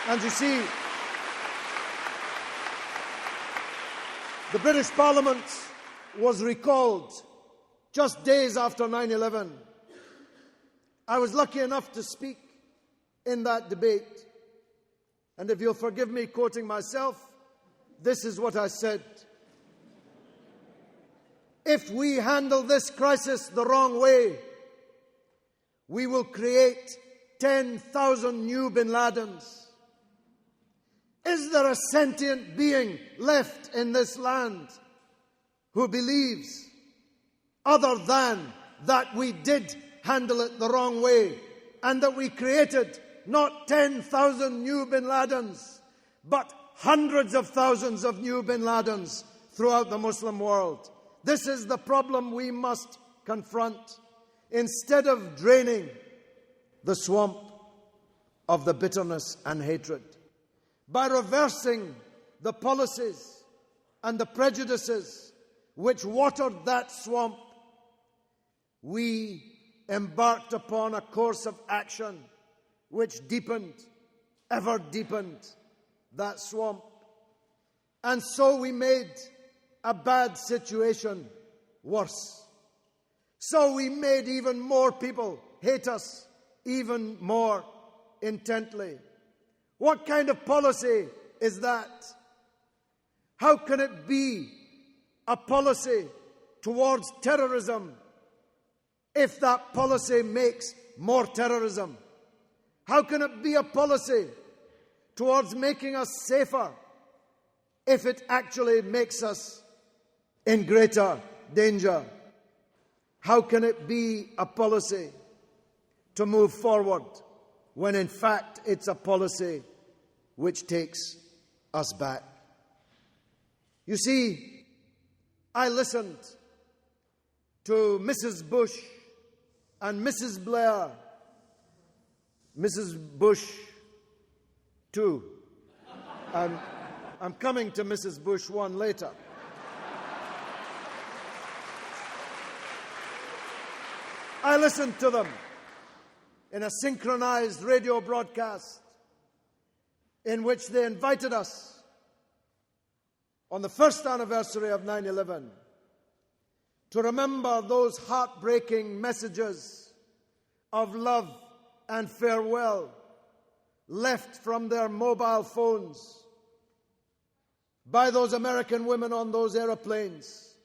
And you see, the British Parliament was recalled just days after 9/11. I was lucky enough to speak in that debate. And if you'll forgive me quoting myself, this is what I said. If we handle this crisis the wrong way, we will create 10,000 new bin Ladens. Is there a sentient being left in this land who believes, other than that we did handle it the wrong way and that we created not 10,000 new bin Ladens, but hundreds of thousands of new bin Ladens throughout the Muslim world? This is the problem we must confront. Instead of draining the swamp of the bitterness and hatred, by reversing the policies and the prejudices which watered that swamp, we embarked upon a course of action which deepened, ever deepened, that swamp. And so we made a bad situation worse. So we made even more people hate us even more intently. What kind of policy is that? How can it be a policy towards terrorism if that policy makes more terrorism? How can it be a policy towards making us safer if it actually makes us in greater danger? How can it be a policy to move forward when in fact it's a policy which takes us back? You see, I listened to Mrs. Bush and Mrs. Blair, Mrs. Bush too. I'm coming to Mrs. Bush 1 later. I listened to them in a synchronized radio broadcast in which they invited us on the first anniversary of 9/11 to remember those heartbreaking messages of love and farewell left from their mobile phones by those American women on those aeroplanes,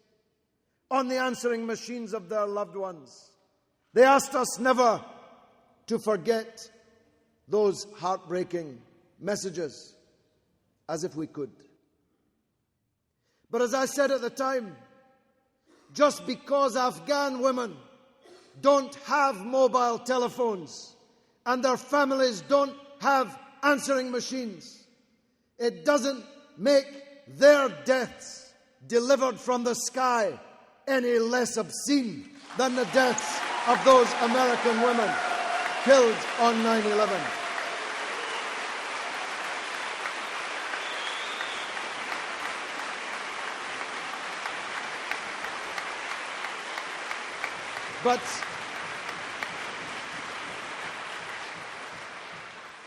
on the answering machines of their loved ones. They asked us never to forget those heartbreaking messages, as if we could. But as I said at the time, just because Afghan women don't have mobile telephones and their families don't have answering machines, it doesn't make their deaths delivered from the sky any less obscene than the deaths of those American women killed on 9/11.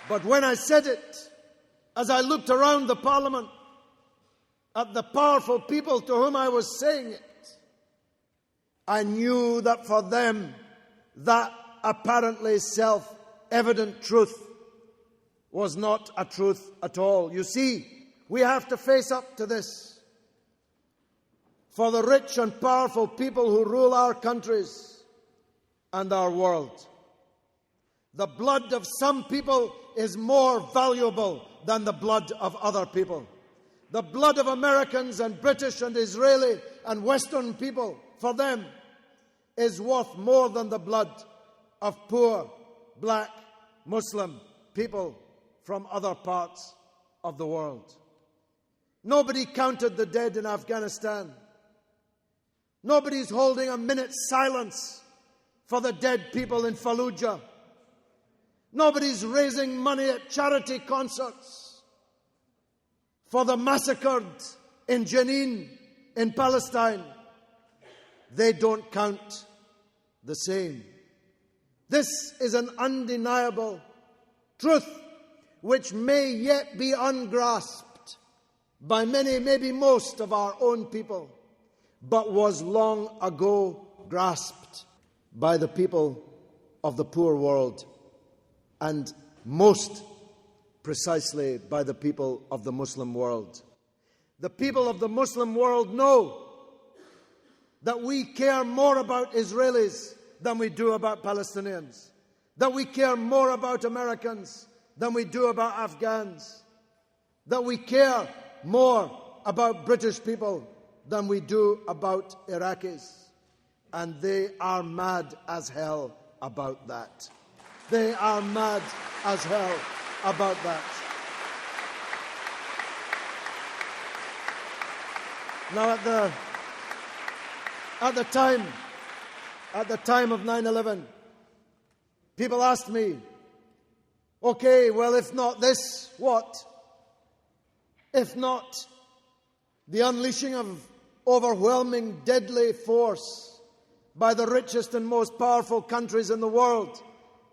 But when I said it, as I looked around the Parliament at the powerful people to whom I was saying it, I knew that for them, that apparently self-evident truth was not a truth at all. You see, we have to face up to this. For the rich and powerful people who rule our countries and our world, the blood of some people is more valuable than the blood of other people. The blood of Americans and British and Israeli and Western people, for them, is worth more than the blood of poor, black, Muslim people from other parts of the world. Nobody counted the dead in Afghanistan. Nobody's holding a minute's silence for the dead people in Fallujah. Nobody's raising money at charity concerts for the massacred in Jenin, in Palestine. They don't count the same. This is an undeniable truth which may yet be ungrasped by many, maybe most of our own people, but was long ago grasped by the people of the poor world, and most precisely by the people of the Muslim world. The people of the Muslim world know that we care more about Israelis than we do about Palestinians, that we care more about Americans than we do about Afghans, that we care more about British people than we do about Iraqis. And they are mad as hell about that. They are mad as hell about that. Now, at the time of 9/11, people asked me, okay, well, if not this, what? If not the unleashing of overwhelming, deadly force by the richest and most powerful countries in the world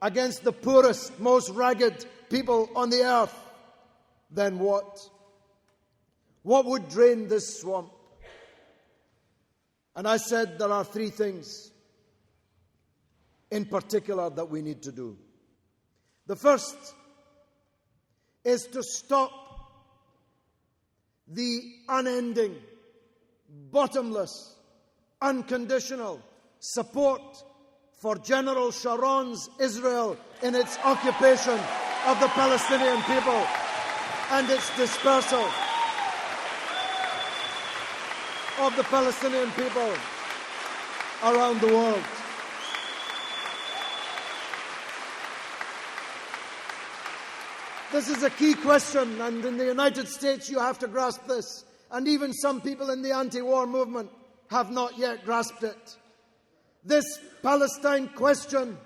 against the poorest, most ragged people on the earth, then what? What would drain this swamp? And I said there are three things in particular that we need to do. The first is to stop the unending, bottomless, unconditional support for General Sharon's Israel in its occupation of the Palestinian people and its dispersal of the Palestinian people around the world. This is a key question, and in the United States you have to grasp this, and even some people in the anti-war movement have not yet grasped it. This Palestine question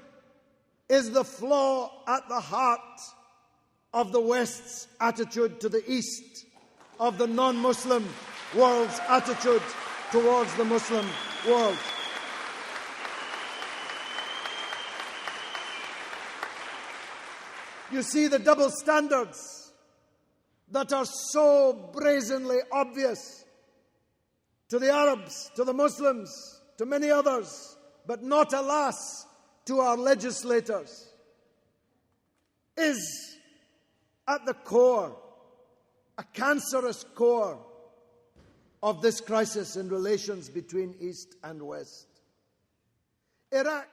is the flaw at the heart of the West's attitude to the East, of the non-Muslim world's attitude towards the Muslim world. You see the double standards that are so brazenly obvious to the Arabs, to the Muslims, to many others, but not, alas, to our legislators, is at the core, a cancerous core of this crisis in relations between East and West. Iraq